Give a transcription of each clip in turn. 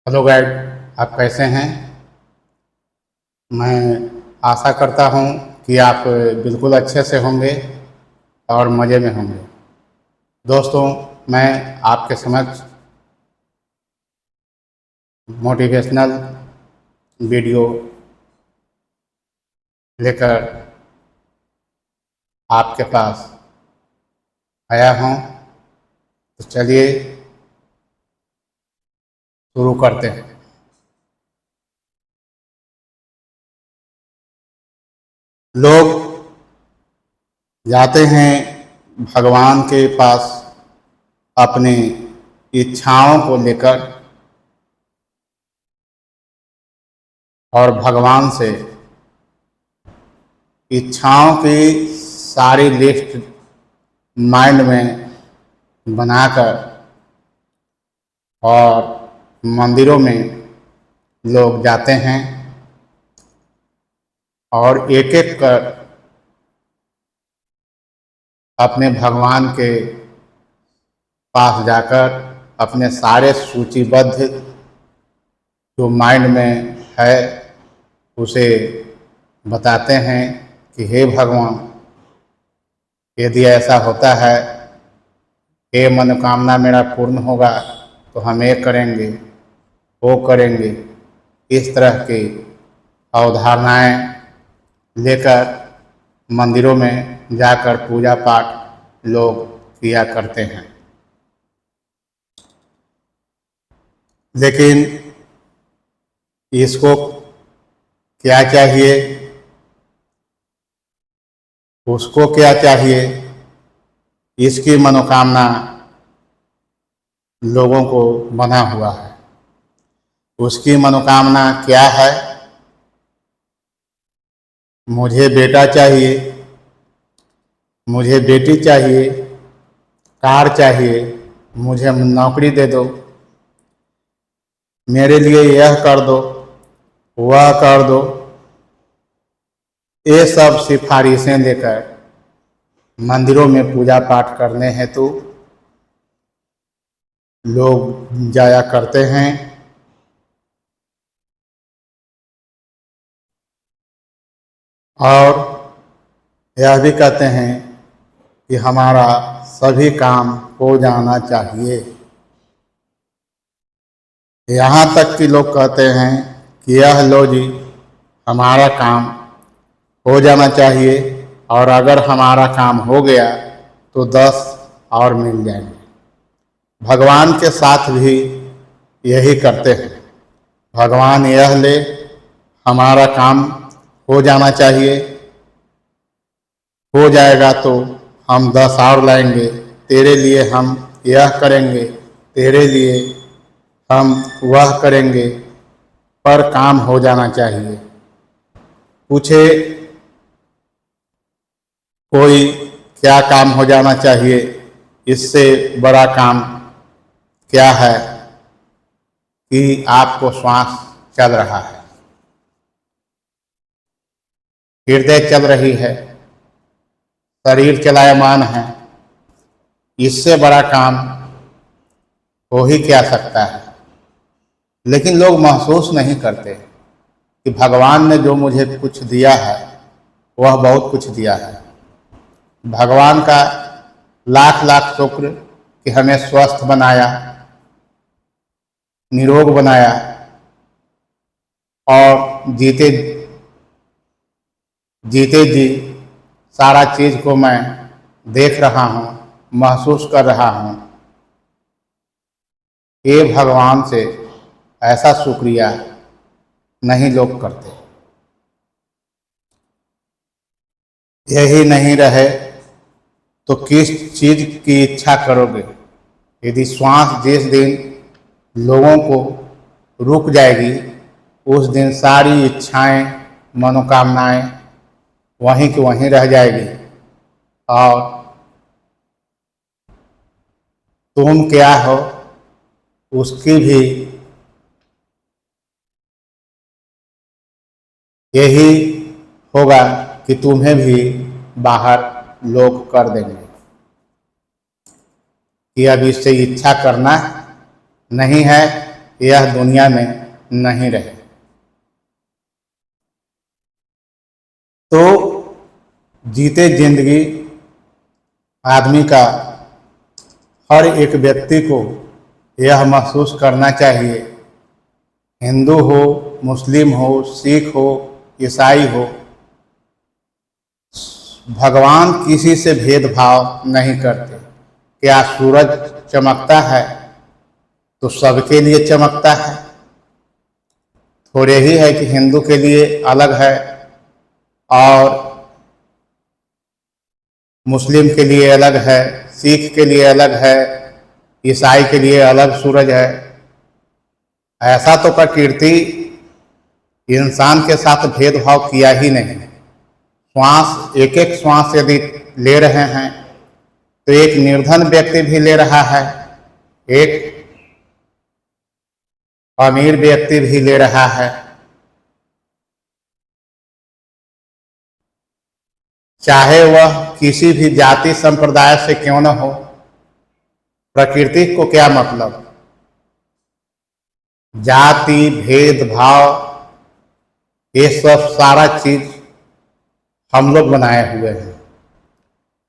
Hello guide, आप कैसे हैं। मैं आशा करता हूं कि आप बिल्कुल अच्छे से होंगे और मज़े में होंगे। दोस्तों, मैं आपके समक्ष मोटिवेशनल वीडियो लेकर आपके पास आया हूं। तो चलिए शुरू करते हैं। लोग जाते हैं भगवान के पास अपनी इच्छाओं को लेकर और भगवान से इच्छाओं की सारी लिस्ट माइंड में बनाकर और मंदिरों में लोग जाते हैं और एक एक कर अपने भगवान के पास जाकर अपने सारे सूचीबद्ध जो माइंड में है उसे बताते हैं कि हे भगवान, यदि ऐसा होता है, ये मनोकामना मेरा पूर्ण होगा तो हम ये करेंगे, वो करेंगे। इस तरह की अवधारणाएं लेकर मंदिरों में जाकर पूजा पाठ लोग किया करते हैं। लेकिन इसको क्या चाहिए, उसको क्या चाहिए, इसकी मनोकामना लोगों को बना हुआ है। उसकी मनोकामना क्या है? मुझे बेटा चाहिए, मुझे बेटी चाहिए, कार चाहिए, मुझे नौकरी दे दो, मेरे लिए यह कर दो, वह कर दो। ये सब सिफारिशें देकर मंदिरों में पूजा पाठ करने हेतु लोग जाया करते हैं। और यह भी कहते हैं कि हमारा सभी काम हो जाना चाहिए। यहाँ तक कि लोग कहते हैं कि यह लो जी, हमारा काम हो जाना चाहिए और अगर हमारा काम हो गया तो 10 और मिल जाएंगे। भगवान के साथ भी यही करते हैं। भगवान यह ले, हमारा काम हो जाना चाहिए, हो जाएगा तो हम 10 और लाएंगे, तेरे लिए हम यह करेंगे, तेरे लिए हम वह करेंगे, पर काम हो जाना चाहिए। पूछे कोई क्या काम हो जाना चाहिए, इससे बड़ा काम क्या है कि आपको श्वास चल रहा है, हृदय चल रही है, शरीर चलायमान है। इससे बड़ा काम हो ही क्या सकता है। लेकिन लोग महसूस नहीं करते कि भगवान ने जो मुझे कुछ दिया है वह बहुत कुछ दिया है। भगवान का लाख लाख शुक्र कि हमें स्वस्थ बनाया, निरोग बनाया और जीते जीते जी सारा चीज को मैं देख रहा हूँ, महसूस कर रहा हूँ। ये भगवान से ऐसा शुक्रिया नहीं लोग करते। यही नहीं रहे तो किस चीज की इच्छा करोगे। यदि श्वास जिस दिन लोगों को रुक जाएगी, उस दिन सारी इच्छाएं, मनोकामनाएं वहीं की वहीं रह जाएगी और तुम क्या हो उसकी भी यही होगा कि तुम्हें भी बाहर लोग कर देंगे कि अब इससे इच्छा करना नहीं है, यह दुनिया में नहीं रहे। तो जीते जिंदगी आदमी का हर एक व्यक्ति को यह महसूस करना चाहिए, हिंदू हो, मुस्लिम हो, सिख हो, ईसाई हो, भगवान किसी से भेदभाव नहीं करते। क्या सूरज चमकता है तो सबके लिए चमकता है? थोड़े ही है कि हिंदू के लिए अलग है और मुस्लिम के लिए अलग है, सिख के लिए अलग है, ईसाई के लिए अलग सूरज है। ऐसा तो प्रकृति इंसान के साथ भेदभाव किया ही नहीं। श्वास, एक एक श्वास यदि ले रहे हैं तो एक निर्धन व्यक्ति भी ले रहा है, एक अमीर व्यक्ति भी ले रहा है। चाहे वह किसी भी जाति संप्रदाय से क्यों न हो, प्रकृति को क्या मतलब? जाति, भेदभाव, ये सब सारा चीज हम लोग बनाए हुए हैं।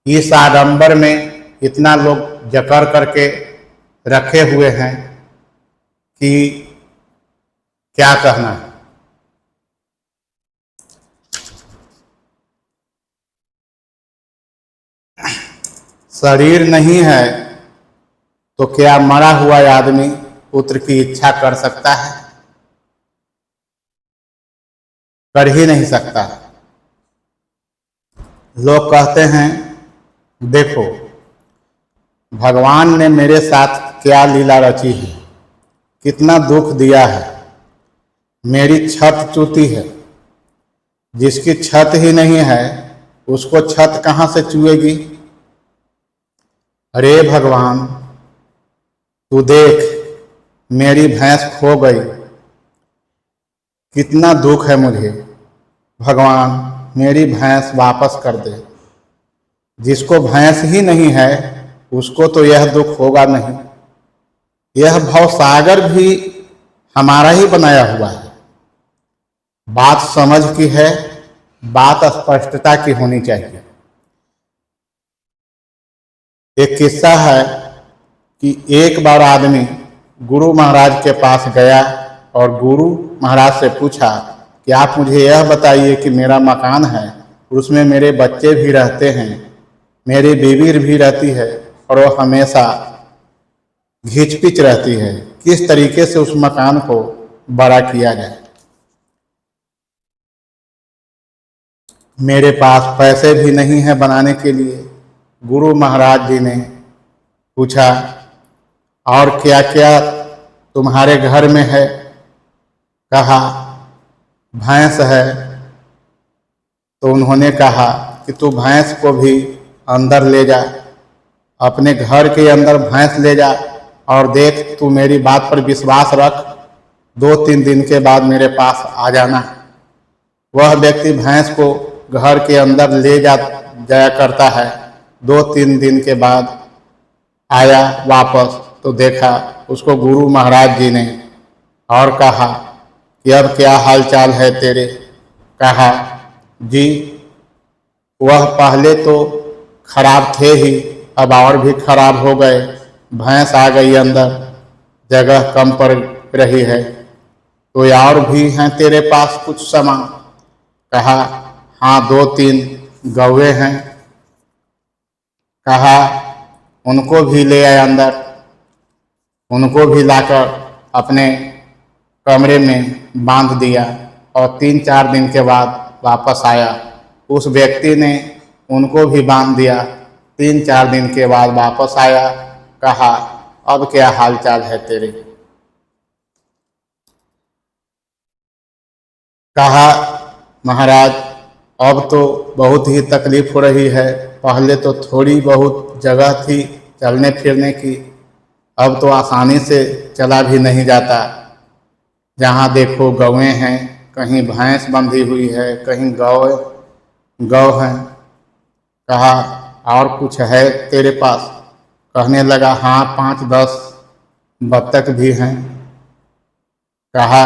इस आडंबर में इतना लोग जकड़ करके रखे हुए हैं कि क्या कहना है। शरीर नहीं है तो क्या मरा हुआ आदमी पुत्र की इच्छा कर सकता है? कर ही नहीं सकता। लोग कहते हैं, देखो भगवान ने मेरे साथ क्या लीला रची है, कितना दुख दिया है, मेरी छत चूती है। जिसकी छत ही नहीं है उसको छत कहाँ से चुएगी? अरे भगवान, तू देख मेरी भैंस खो गई, कितना दुख है मुझे। भगवान मेरी भैंस वापस कर दे। जिसको भैंस ही नहीं है उसको तो यह दुख होगा नहीं। यह भवसागर भी हमारा ही बनाया हुआ है। बात समझ की है, बात स्पष्टता की होनी चाहिए। एक किस्सा है कि एक बार आदमी गुरु महाराज के पास गया और गुरु महाराज से पूछा कि आप मुझे यह बताइए कि मेरा मकान है, उसमें मेरे बच्चे भी रहते हैं, मेरी बीवी भी रहती है और वो हमेशा घिचपिच रहती है, किस तरीके से उस मकान को बड़ा किया जाए। मेरे पास पैसे भी नहीं है बनाने के लिए। गुरु महाराज जी ने पूछा, और क्या क्या तुम्हारे घर में है? कहा भैंस है। तो उन्होंने कहा कि तू भैंस को भी अंदर ले जा, अपने घर के अंदर भैंस ले जा और देख, तू मेरी बात पर विश्वास रख, 2-3 दिन के बाद मेरे पास आ जाना। वह व्यक्ति भैंस को घर के अंदर ले जाया करता है। 2-3 दिन के बाद आया वापस तो देखा उसको गुरु महाराज जी ने और कहा कि अब क्या हाल चाल है तेरे? कहा जी वह पहले तो खराब थे ही, अब और भी खराब हो गए। भैंस आ गई अंदर, जगह कम पड़ रही है, तो और भी हैं तेरे पास कुछ सामान? कहा हाँ 2-3 गौवे हैं। कहा उनको भी ले आए अंदर, उनको भी लाकर अपने कमरे में बांध दिया और 3-4 दिन के बाद वापस आया। उस व्यक्ति ने उनको भी बांध दिया, 3-4 दिन के बाद वापस आया। कहा अब क्या हाल चाल है तेरे? कहा महाराज अब तो बहुत ही तकलीफ हो रही है, पहले तो थोड़ी बहुत जगह थी चलने फिरने की, अब तो आसानी से चला भी नहीं जाता। जहाँ देखो गौएं हैं, कहीं भैंस बंधी हुई है, कहीं गौ है। कहा और कुछ है तेरे पास? कहने लगा हाँ 5-10 बत्तख भी हैं। कहा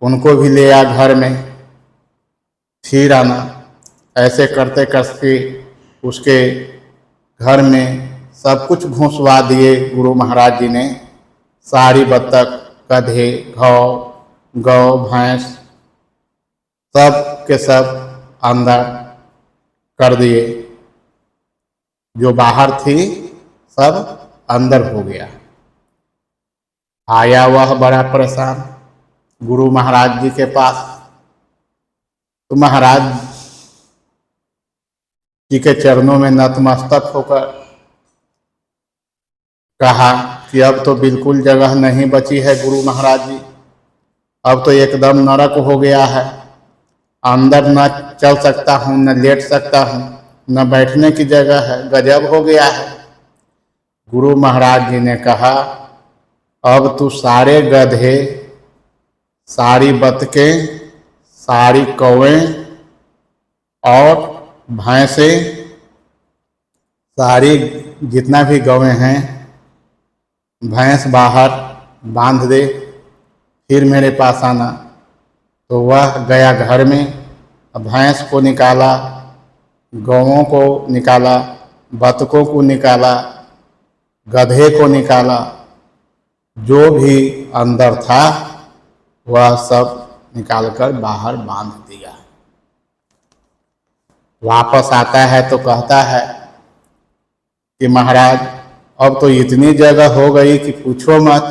उनको भी ले आ घर में, फिर आना। ऐसे करते करते उसके घर में सब कुछ घुसवा दिए गुरु महाराज जी ने। सारी बत्तख, गधे, गौ, भैंस सब के सब अंदर कर दिए। जो बाहर थी सब अंदर हो गया। आया वह बड़ा परेशान गुरु महाराज जी के पास। तो महाराज जी के चरणों में नतमस्तक होकर कहा कि अब तो बिल्कुल जगह नहीं बची है गुरु महाराज जी, अब तो एकदम नरक हो गया है। अंदर न चल सकता हूँ, न लेट सकता हूँ, न बैठने की जगह है, गजब हो गया है। गुरु महाराज जी ने कहा अब तू सारे गधे, सारी बतखें, सारी कौवें और भैंसें, सारी जितना भी गौएं हैं, भैंस बाहर बांध दे, फिर मेरे पास आना। तो वह गया घर में, भैंस को निकाला, गौओं को निकाला, बतखों को निकाला, गधे को निकाला, जो भी अंदर था वह सब निकालकर बाहर बांध दिया। वापस आता है तो कहता है कि महाराज अब तो इतनी जगह हो गई कि पूछो मत,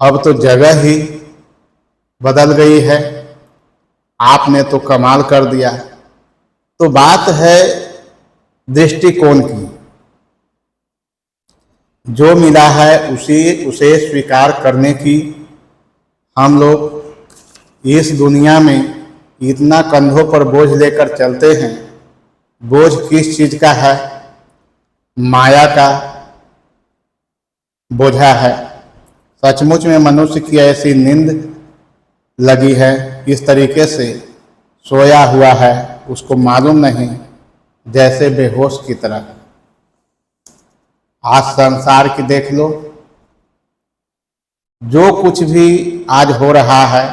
अब तो जगह ही बदल गई है, आपने तो कमाल कर दिया। तो बात है दृष्टिकोण की। जो मिला है उसे स्वीकार करने की। हम लोग इस दुनिया में इतना कंधों पर बोझ लेकर चलते हैं। बोझ किस चीज का है? माया का बोझा है। सचमुच में मनुष्य की ऐसी नींद लगी है, इस तरीके से सोया हुआ है, उसको मालूम नहीं, जैसे बेहोश की तरह। आज संसार की देख लो, जो कुछ भी आज हो रहा है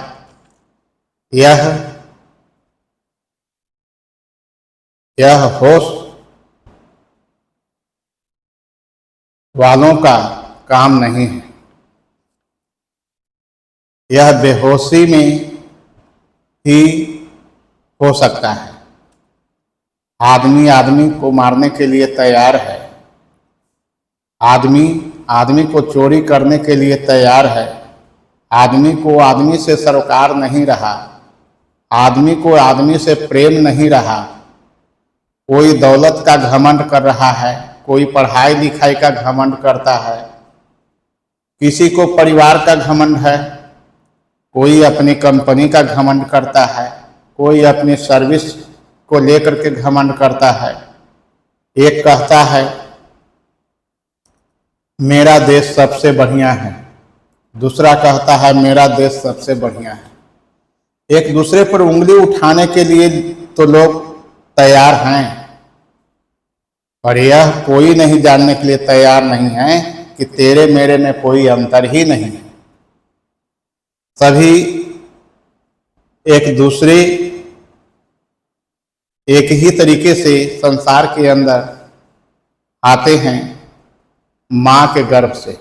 यह होश वालों का काम नहीं है। यह बेहोशी में ही हो सकता है। आदमी आदमी को मारने के लिए तैयार है, आदमी आदमी को चोरी करने के लिए तैयार है, आदमी को आदमी से सरोकार नहीं रहा, आदमी को आदमी से प्रेम नहीं रहा। कोई दौलत का घमंड कर रहा है, कोई पढ़ाई लिखाई का घमंड करता है, किसी को परिवार का घमंड है, कोई अपनी कंपनी का घमंड करता है, कोई अपनी सर्विस को लेकर के घमंड करता है। एक कहता है मेरा देश सबसे बढ़िया है, दूसरा कहता है मेरा देश सबसे बढ़िया है। एक दूसरे पर उंगली उठाने के लिए तो लोग तैयार हैं, पर यह कोई नहीं जानने के लिए तैयार नहीं है कि तेरे मेरे में कोई अंतर ही नहीं है। सभी एक दूसरे एक ही तरीके से संसार के अंदर आते हैं, मां के गर्भ से।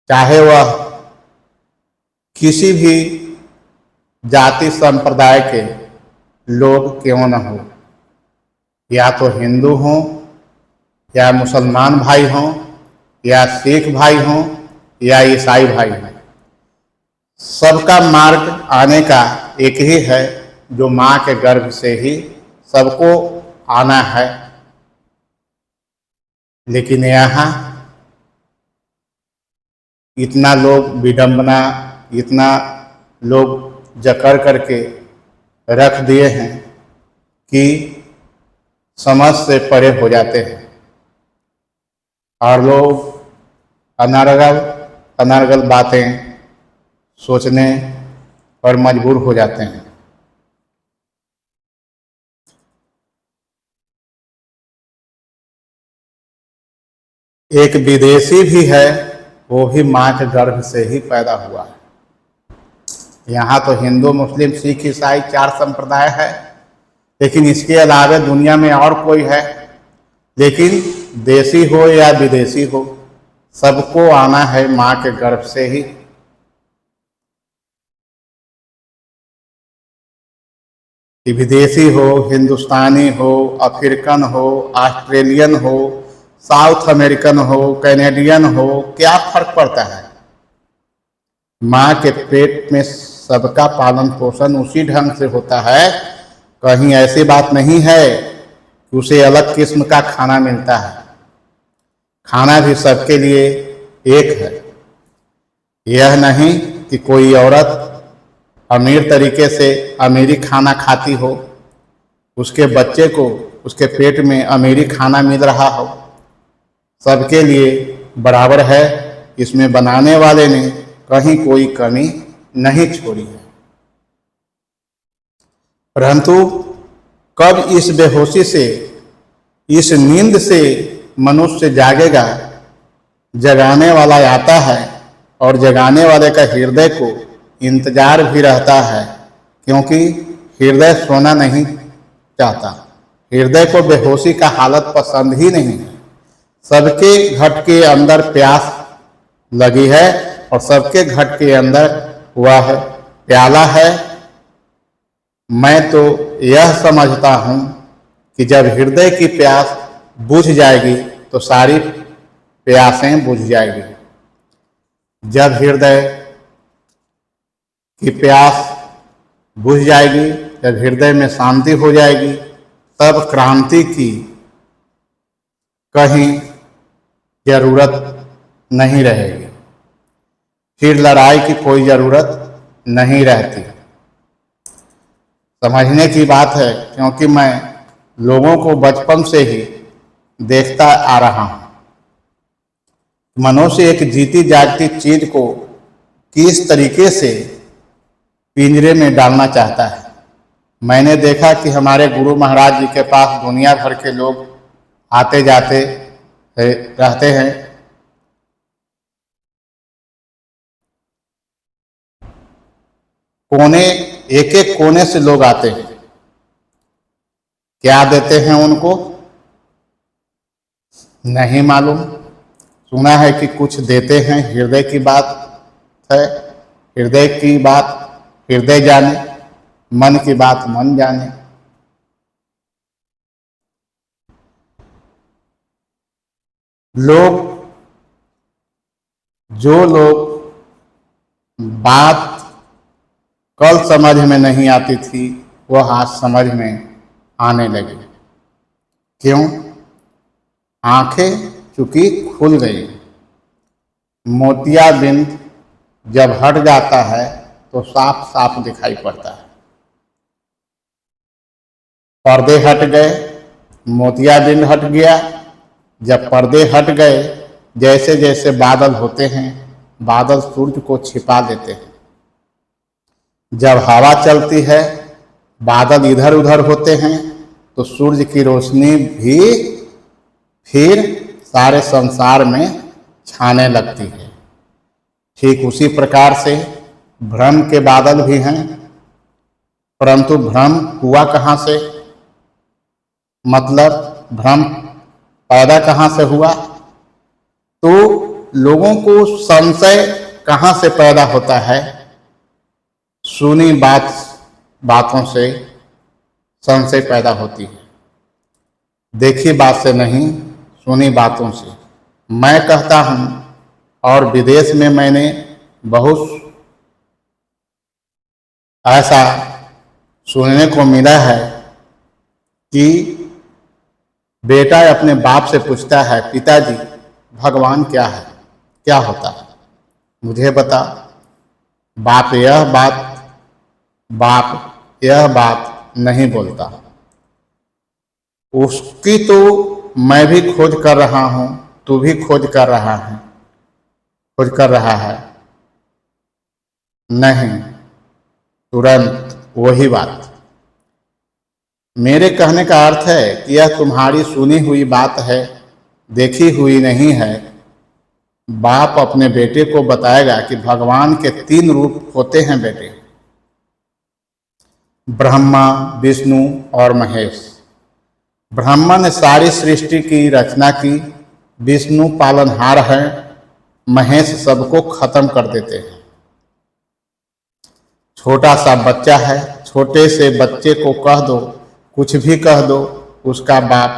चाहे वह किसी भी जाति संप्रदाय के लोग क्यों न हो, या तो हिंदू हों, या मुसलमान भाई हों, या सिख भाई हों, या ईसाई भाई हों, सबका मार्ग आने का एक ही है, जो मां के गर्भ से ही सबको आना है। लेकिन यहाँ इतना लोग विडंबना, इतना लोग जकड़ करके रख दिए हैं कि समझ से परे हो जाते हैं, और लोग अनर्गल अनर्गल बातें सोचने पर मजबूर हो जाते हैं। एक विदेशी भी है, वो भी माँ के गर्भ से ही पैदा हुआ है। यहाँ तो हिंदू, मुस्लिम, सिख, ईसाई 4 संप्रदाय है, लेकिन इसके अलावा दुनिया में और कोई है? लेकिन देशी हो या विदेशी हो, सबको आना है माँ के गर्भ से ही। कि विदेशी हो, हिंदुस्तानी हो, अफ्रीकन हो, ऑस्ट्रेलियन हो, साउथ अमेरिकन हो, कैनेडियन हो, क्या फर्क पड़ता है? माँ के पेट में सबका पालन पोषण उसी ढंग से होता है। कहीं ऐसी बात नहीं है कि उसे अलग किस्म का खाना मिलता है। खाना भी सबके लिए एक है। यह नहीं कि कोई औरत अमीर तरीके से अमीरी खाना खाती हो, उसके बच्चे को उसके पेट में अमीरी खाना मिल रहा हो। सबके लिए बराबर है, इसमें बनाने वाले ने कहीं कोई कमी नहीं छोड़ी है। परंतु कब इस बेहोशी से, इस नींद से मनुष्य जागेगा? जगाने वाला आता है और जगाने वाले का हृदय को इंतजार भी रहता है, क्योंकि हृदय सोना नहीं चाहता। हृदय को बेहोशी का हालत पसंद ही नहीं है। सबके घट के अंदर प्यास लगी है और सबके घट के अंदर वह प्याला है। मैं तो यह समझता हूँ कि जब हृदय की प्यास बुझ जाएगी तो सारी प्यासें बुझ जाएगी। जब हृदय की प्यास बुझ जाएगी, जब हृदय में शांति हो जाएगी, तब क्रांति की कहीं जरूरत नहीं रहेगी। फिर लड़ाई की कोई जरूरत नहीं रहती। समझने की बात है, क्योंकि मैं लोगों को बचपन से ही देखता आ रहा हूँ। मनुष्य एक जीती जागती चीज को किस तरीके से पिंजरे में डालना चाहता है। मैंने देखा कि हमारे गुरु महाराज जी के पास दुनिया भर के लोग आते जाते रहते हैं। कोने, एक एक कोने से लोग आते हैं। क्या देते हैं उनको नहीं मालूम। सुना है कि कुछ देते हैं। हृदय की बात है, हृदय की बात हृदय जाने, मन की बात मन जाने। लोग, जो लोग बात कल समझ में नहीं आती थी, वह आज समझ में आने लगी। क्यों? आंखें चूंकि खुल गई। मोतियाबिंद जब हट जाता है तो साफ साफ दिखाई पड़ता है। पर्दे हट गए, मोतियाबिंद हट गया। जब पर्दे हट गए, जैसे जैसे बादल होते हैं, बादल सूर्य को छिपा देते हैं। जब हवा चलती है, बादल इधर उधर होते हैं, तो सूर्य की रोशनी भी फिर सारे संसार में छाने लगती है। ठीक उसी प्रकार से भ्रम के बादल भी हैं। परंतु भ्रम हुआ कहाँ से? मतलब भ्रम पैदा कहाँ से हुआ? तो लोगों को संशय कहाँ से पैदा होता है? सुनी बातों से संशय पैदा होती है। देखी बात से नहीं, सुनी बातों से। मैं कहता हूँ, और विदेश में मैंने बहुत ऐसा सुनने को मिला है कि बेटा अपने बाप से पूछता है, पिताजी भगवान क्या है, क्या होता है, मुझे बता। बाप यह बात नहीं बोलता। उसकी तो मैं भी खोज कर रहा हूँ, तू भी खोज कर रहा है। नहीं, तुरंत वही बात। मेरे कहने का अर्थ है कि यह तुम्हारी सुनी हुई बात है, देखी हुई नहीं है, बाप अपने बेटे को बताएगा कि भगवान के 3 रूप होते हैं बेटे, ब्रह्मा, विष्णु और महेश। ब्रह्मा ने सारी सृष्टि की रचना की, विष्णु पालनहार है, महेश सबको खत्म कर देते हैं। छोटा सा बच्चा है, छोटे से बच्चे को कह दो, कुछ भी कह दो, उसका बाप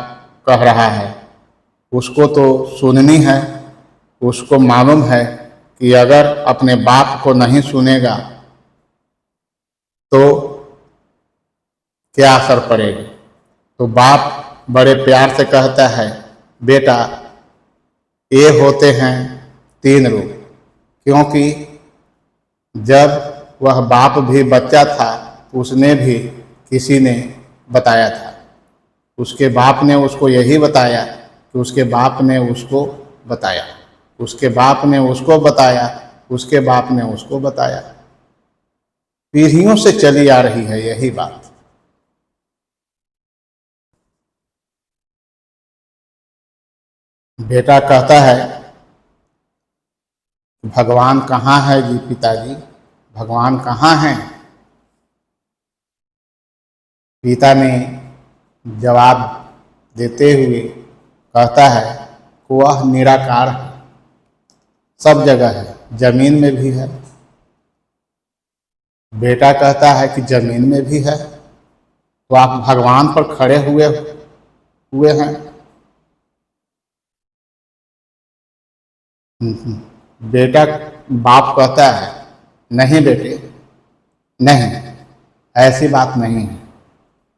कह रहा है, उसको तो सुननी है। उसको मालूम है कि अगर अपने बाप को नहीं सुनेगा तो क्या असर पड़ेगा। तो बाप बड़े प्यार से कहता है, बेटा ये होते हैं 3 रूप। क्योंकि जब वह बाप भी बच्चा था, उसने भी किसी ने बताया था, उसके बाप ने उसको यही बताया कि उसके बाप ने उसको बताया, उसके बाप ने उसको बताया, उसके बाप ने उसको बताया। पीढ़ियों से चली आ रही है यही बात। बेटा कहता है, भगवान कहाँ है जी पिताजी, भगवान कहाँ हैं। पिता ने जवाब देते हुए कहता है कि वह निराकार है, सब जगह है, जमीन में भी है। बेटा कहता है कि जमीन में भी है, तो आप भगवान पर खड़े हुए हैं। बेटा, बाप कहता है, नहीं बेटे, नहीं, ऐसी बात नहीं है,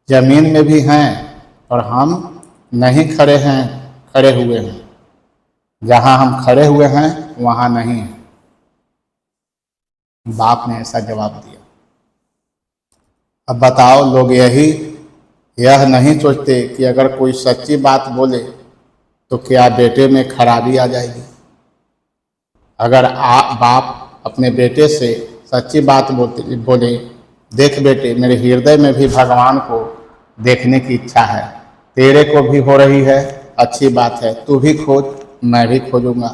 जमीन में भी हैं और हम नहीं खड़े हुए हैं, जहाँ हम खड़े हुए हैं वहाँ नहीं है। बाप ने ऐसा जवाब दिया। अब बताओ, लोग यह नहीं सोचते कि अगर कोई सच्ची बात बोले तो क्या बेटे में खराबी आ जाएगी। अगर बाप अपने बेटे से सच्ची बात बोले, देख बेटे, मेरे हृदय में भी भगवान को देखने की इच्छा है, तेरे को भी हो रही है, अच्छी बात है, तू भी खोज, मैं भी खोजूंगा।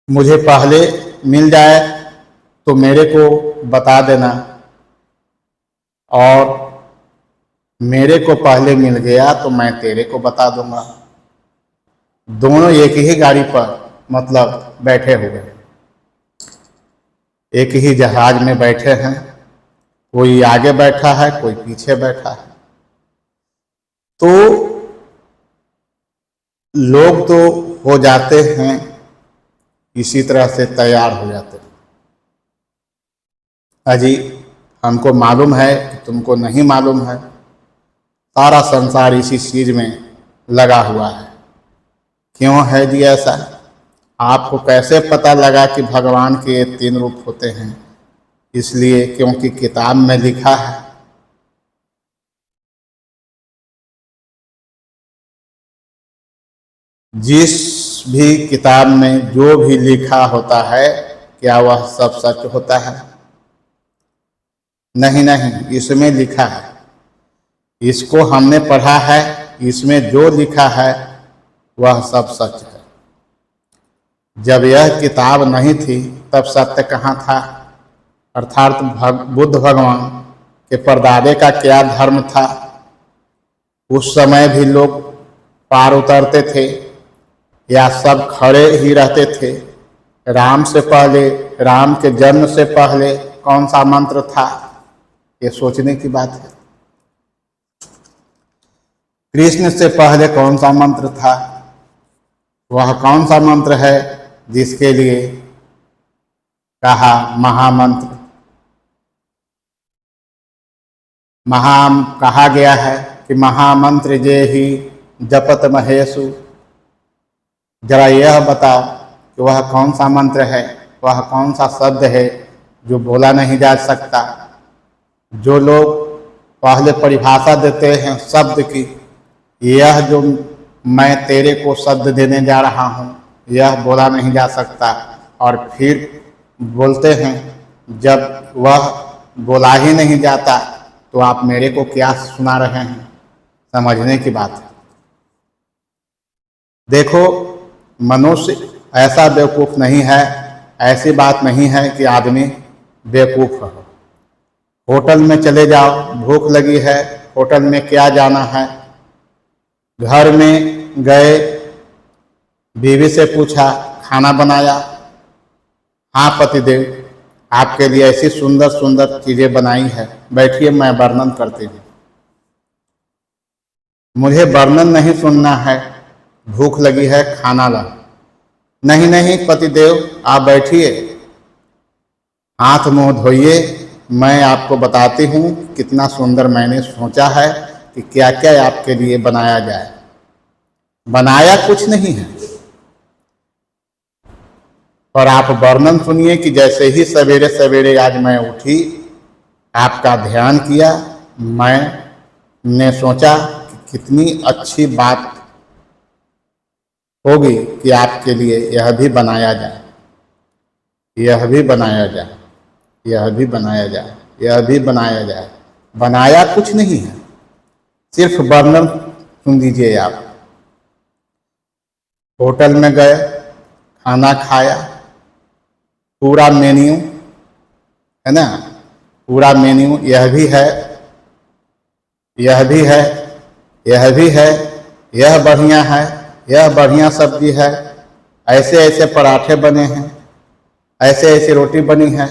मुझे पहले मिल जाए तो मेरे को बता देना, और मेरे को पहले मिल गया तो मैं तेरे को बता दूंगा। दोनों एक ही गाड़ी पर मतलब बैठे हुए, एक ही जहाज में बैठे हैं, कोई आगे बैठा है, कोई पीछे बैठा है। तो लोग तो हो जाते हैं इसी तरह से, तैयार हो जाते हैं। अजी, हमको मालूम है कि तुमको नहीं मालूम है, सारा संसार इसी चीज में लगा हुआ है। क्यों है जी ऐसा? आपको कैसे पता लगा कि भगवान के ये 3 रूप होते हैं? इसलिए क्योंकि किताब में लिखा है। जिस भी किताब में जो भी लिखा होता है, क्या वह सब सच होता है? नहीं नहीं, इसमें लिखा है, इसको हमने पढ़ा है, इसमें जो लिखा है वह सब सच है। जब यह किताब नहीं थी तब सत्य कहाँ था? अर्थात बुद्ध भगवान के परदादे का क्या धर्म था? उस समय भी लोग पार उतरते थे या सब खड़े ही रहते थे? राम से पहले, राम के जन्म से पहले कौन सा मंत्र था? ये सोचने की बात है। कृष्ण से पहले कौन सा मंत्र था? वह कौन सा मंत्र है जिसके लिए कहा महामंत्र? कहा गया है कि महामंत्र जे ही जपत महेशु। जरा यह बताओ कि वह कौन सा मंत्र है, वह कौन सा शब्द है जो बोला नहीं जा सकता? जो लोग पहले परिभाषा देते हैं शब्द की, यह जो मैं तेरे को शब्द देने जा रहा हूँ, यह बोला नहीं जा सकता, और फिर बोलते हैं। जब वह बोला ही नहीं जाता तो आप मेरे को क्या सुना रहे हैं? समझने की बात है। देखो, मनुष्य ऐसा बेवकूफ़ नहीं है, ऐसी बात नहीं है कि आदमी बेवकूफ़ हो। होटल में चले जाओ, भूख लगी है, होटल में क्या जाना है, घर में गए, बीवी से पूछा, खाना बनाया, हाँ पतिदेव आपके लिए ऐसी सुंदर सुंदर चीजें बनाई है, बैठिए मैं वर्णन करती हूँ। मुझे वर्णन नहीं सुनना है, भूख लगी है, खाना ला। नहीं नहीं पतिदेव आप बैठिए, हाथ मुंह धोइए, मैं आपको बताती हूँ कितना सुंदर मैंने सोचा है कि क्या क्या आपके लिए बनाया जाए। बनाया कुछ नहीं है, और आप वर्णन सुनिए कि जैसे ही सवेरे सवेरे आज मैं उठी, आपका ध्यान किया, मैंने सोचा कि कितनी अच्छी बात होगी कि आपके लिए यह भी बनाया जाए, यह भी बनाया जाए, यह भी बनाया जाए, यह भी बनाया जाए। बनाया कुछ नहीं है, सिर्फ वर्णन सुन लीजिए आप। होटल में गए, खाना खाया, पूरा मेन्यू है ना, पूरा मेन्यू, यह भी है, यह भी है, यह भी है, यह बढ़िया है, यह बढ़िया सब्जी है, ऐसे ऐसे पराठे बने हैं, ऐसे ऐसे रोटी बनी है।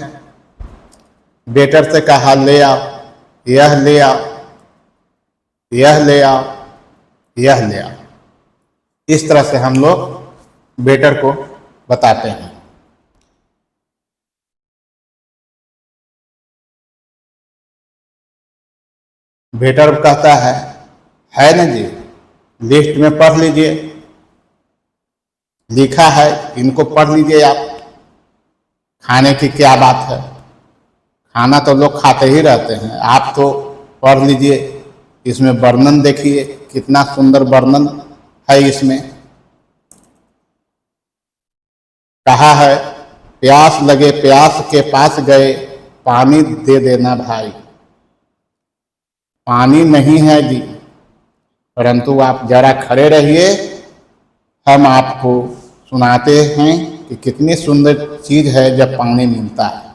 वेटर से कहा ले आओ, यह ले आओ, यह ले आओ, यह ले आओ। इस तरह से हम लोग वेटर को बताते हैं। वेटर कहता है ना जी, लिस्ट में पढ़ लीजिए, लिखा है, इनको पढ़ लीजिए आप, खाने की क्या बात है। खाना तो लोग खाते ही रहते हैं, आप तो पढ़ लीजिए, इसमें वर्णन देखिए, कितना सुंदर वर्णन है इसमें। कहा है, प्यास लगे प्यास के पास गए, पानी दे देना भाई। पानी नहीं है जी, परंतु आप जरा खड़े रहिए, हम आपको सुनाते हैं कि कितनी सुंदर चीज है जब पानी मिलता है।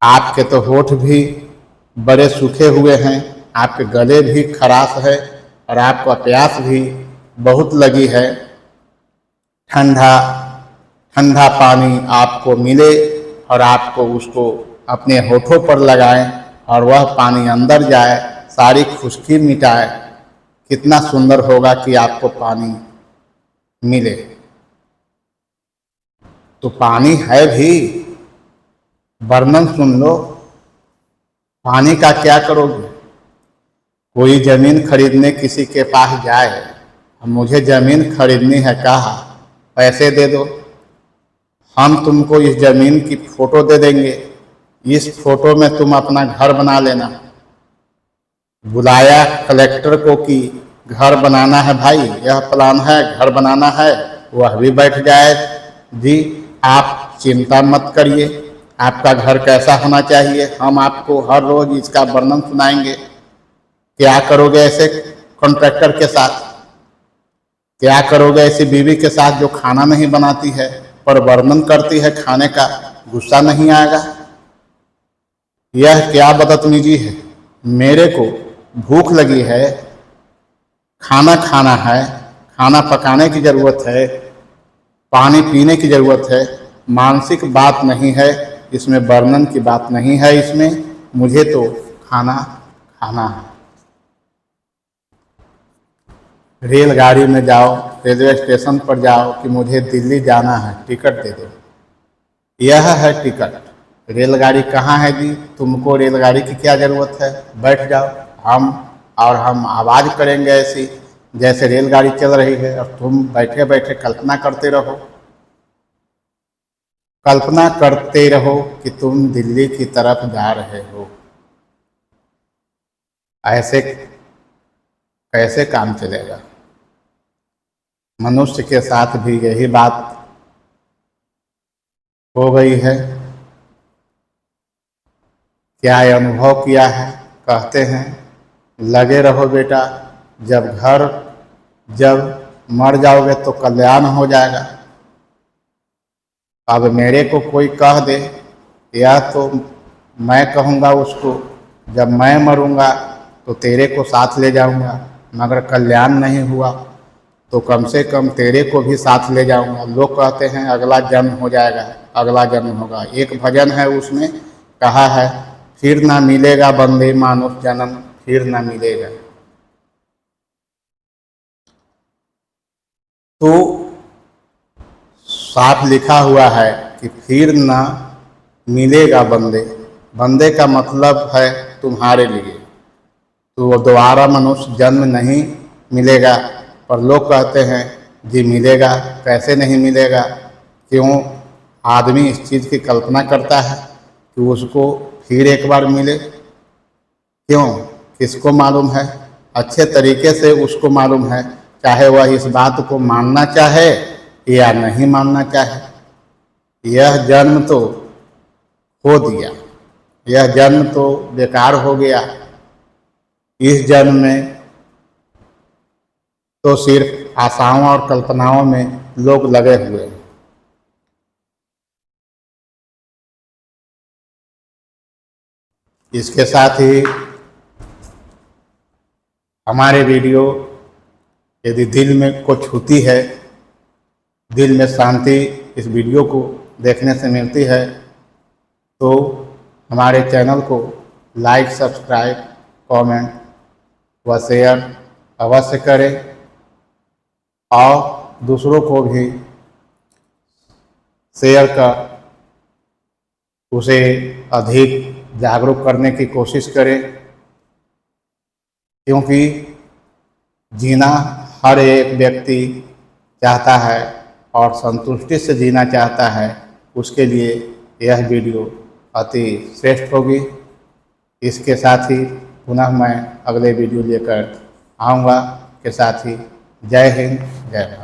आपके तो होठ भी बड़े सूखे हुए हैं, आपके गले भी खराश है, और आपको प्यास भी बहुत लगी है। ठंडा ठंडा पानी आपको मिले और आपको उसको अपने होठों पर लगाएं और वह पानी अंदर जाए, सारी खुश्की मिटाए। कितना सुंदर होगा कि आपको पानी मिले। तो पानी है भी, वर्णन सुन लो। पानी का क्या करोगे? कोई जमीन खरीदने किसी के पास जाए, मुझे जमीन खरीदनी है, कहा पैसे दे दो, हम तुमको इस जमीन की फोटो दे देंगे, इस फोटो में तुम अपना घर बना लेना। बुलाया कलेक्टर को कि घर बनाना है भाई, यह प्लान है, घर बनाना है, वह भी बैठ जाए। जी आप चिंता मत करिए, आपका घर कैसा होना चाहिए, हम आपको हर रोज इसका वर्णन सुनाएंगे। क्या करोगे ऐसे कॉन्ट्रैक्टर के साथ, क्या करोगे ऐसी बीवी के साथ जो खाना नहीं बनाती है पर वर्णन करती है खाने का, गुस्सा नहीं आएगा? यह क्या बदतमीजी है। मेरे को भूख लगी है, खाना खाना है, खाना पकाने की जरूरत है, पानी पीने की जरूरत है, मानसिक बात नहीं है इसमें, वर्णन की बात नहीं है इसमें, मुझे तो खाना खाना है। रेलगाड़ी में जाओ, रेलवे स्टेशन पर जाओ कि मुझे दिल्ली जाना है, टिकट दे दो, यह है टिकट। रेलगाड़ी कहाँ है जी, तुमको रेलगाड़ी की क्या जरूरत है, बैठ जाओ, हम आवाज करेंगे ऐसी जैसे रेलगाड़ी चल रही है, और तुम बैठे बैठे कल्पना करते रहो, कल्पना करते रहो कि तुम दिल्ली की तरफ जा रहे हो। ऐसे कैसे काम चलेगा? मनुष्य के साथ भी यही बात हो गई है। क्या अनुभव किया है? कहते हैं लगे रहो बेटा, जब मर जाओगे तो कल्याण हो जाएगा। अब मेरे को कोई कह दे या तो मैं कहूँगा उसको, जब मैं मरूँगा तो तेरे को साथ ले जाऊँगा, मगर कल्याण नहीं हुआ तो कम से कम तेरे को भी साथ ले जाऊँगा। लोग कहते हैं अगला जन्म हो जाएगा, अगला जन्म होगा। एक भजन है उसमें कहा है, फिर ना मिलेगा बंदे मानुष जन्म, फिर ना मिलेगा। तो साफ लिखा हुआ है कि फिर ना मिलेगा बंदे। बंदे का मतलब है तुम्हारे लिए, तो वो दोबारा मनुष्य जन्म नहीं मिलेगा। पर लोग कहते हैं जी मिलेगा, कैसे नहीं मिलेगा। क्यों आदमी इस चीज़ की कल्पना करता है कि उसको फिर एक बार मिले? क्यों, किसको मालूम है? अच्छे तरीके से उसको मालूम है, चाहे वह इस बात को मानना चाहे या नहीं मानना चाहे। यह जन्म तो खो दिया, यह जन्म तो बेकार हो गया। इस जन्म में तो सिर्फ आशाओं और कल्पनाओं में लोग लगे हुए हैं। इसके साथ ही हमारे वीडियो यदि दिल में को छूती है, दिल में शांति इस वीडियो को देखने से मिलती है, तो हमारे चैनल को लाइक, सब्सक्राइब, कमेंट व शेयर अवश्य करें और दूसरों को भी शेयर कर उसे अधिक जागरूक करने की कोशिश करें। क्योंकि जीना हर एक व्यक्ति चाहता है और संतुष्टि से जीना चाहता है, उसके लिए यह वीडियो अति श्रेष्ठ होगी। इसके साथ ही पुनः मैं अगले वीडियो लेकर आऊँगा। के साथ ही जय हिंद, जय भारत।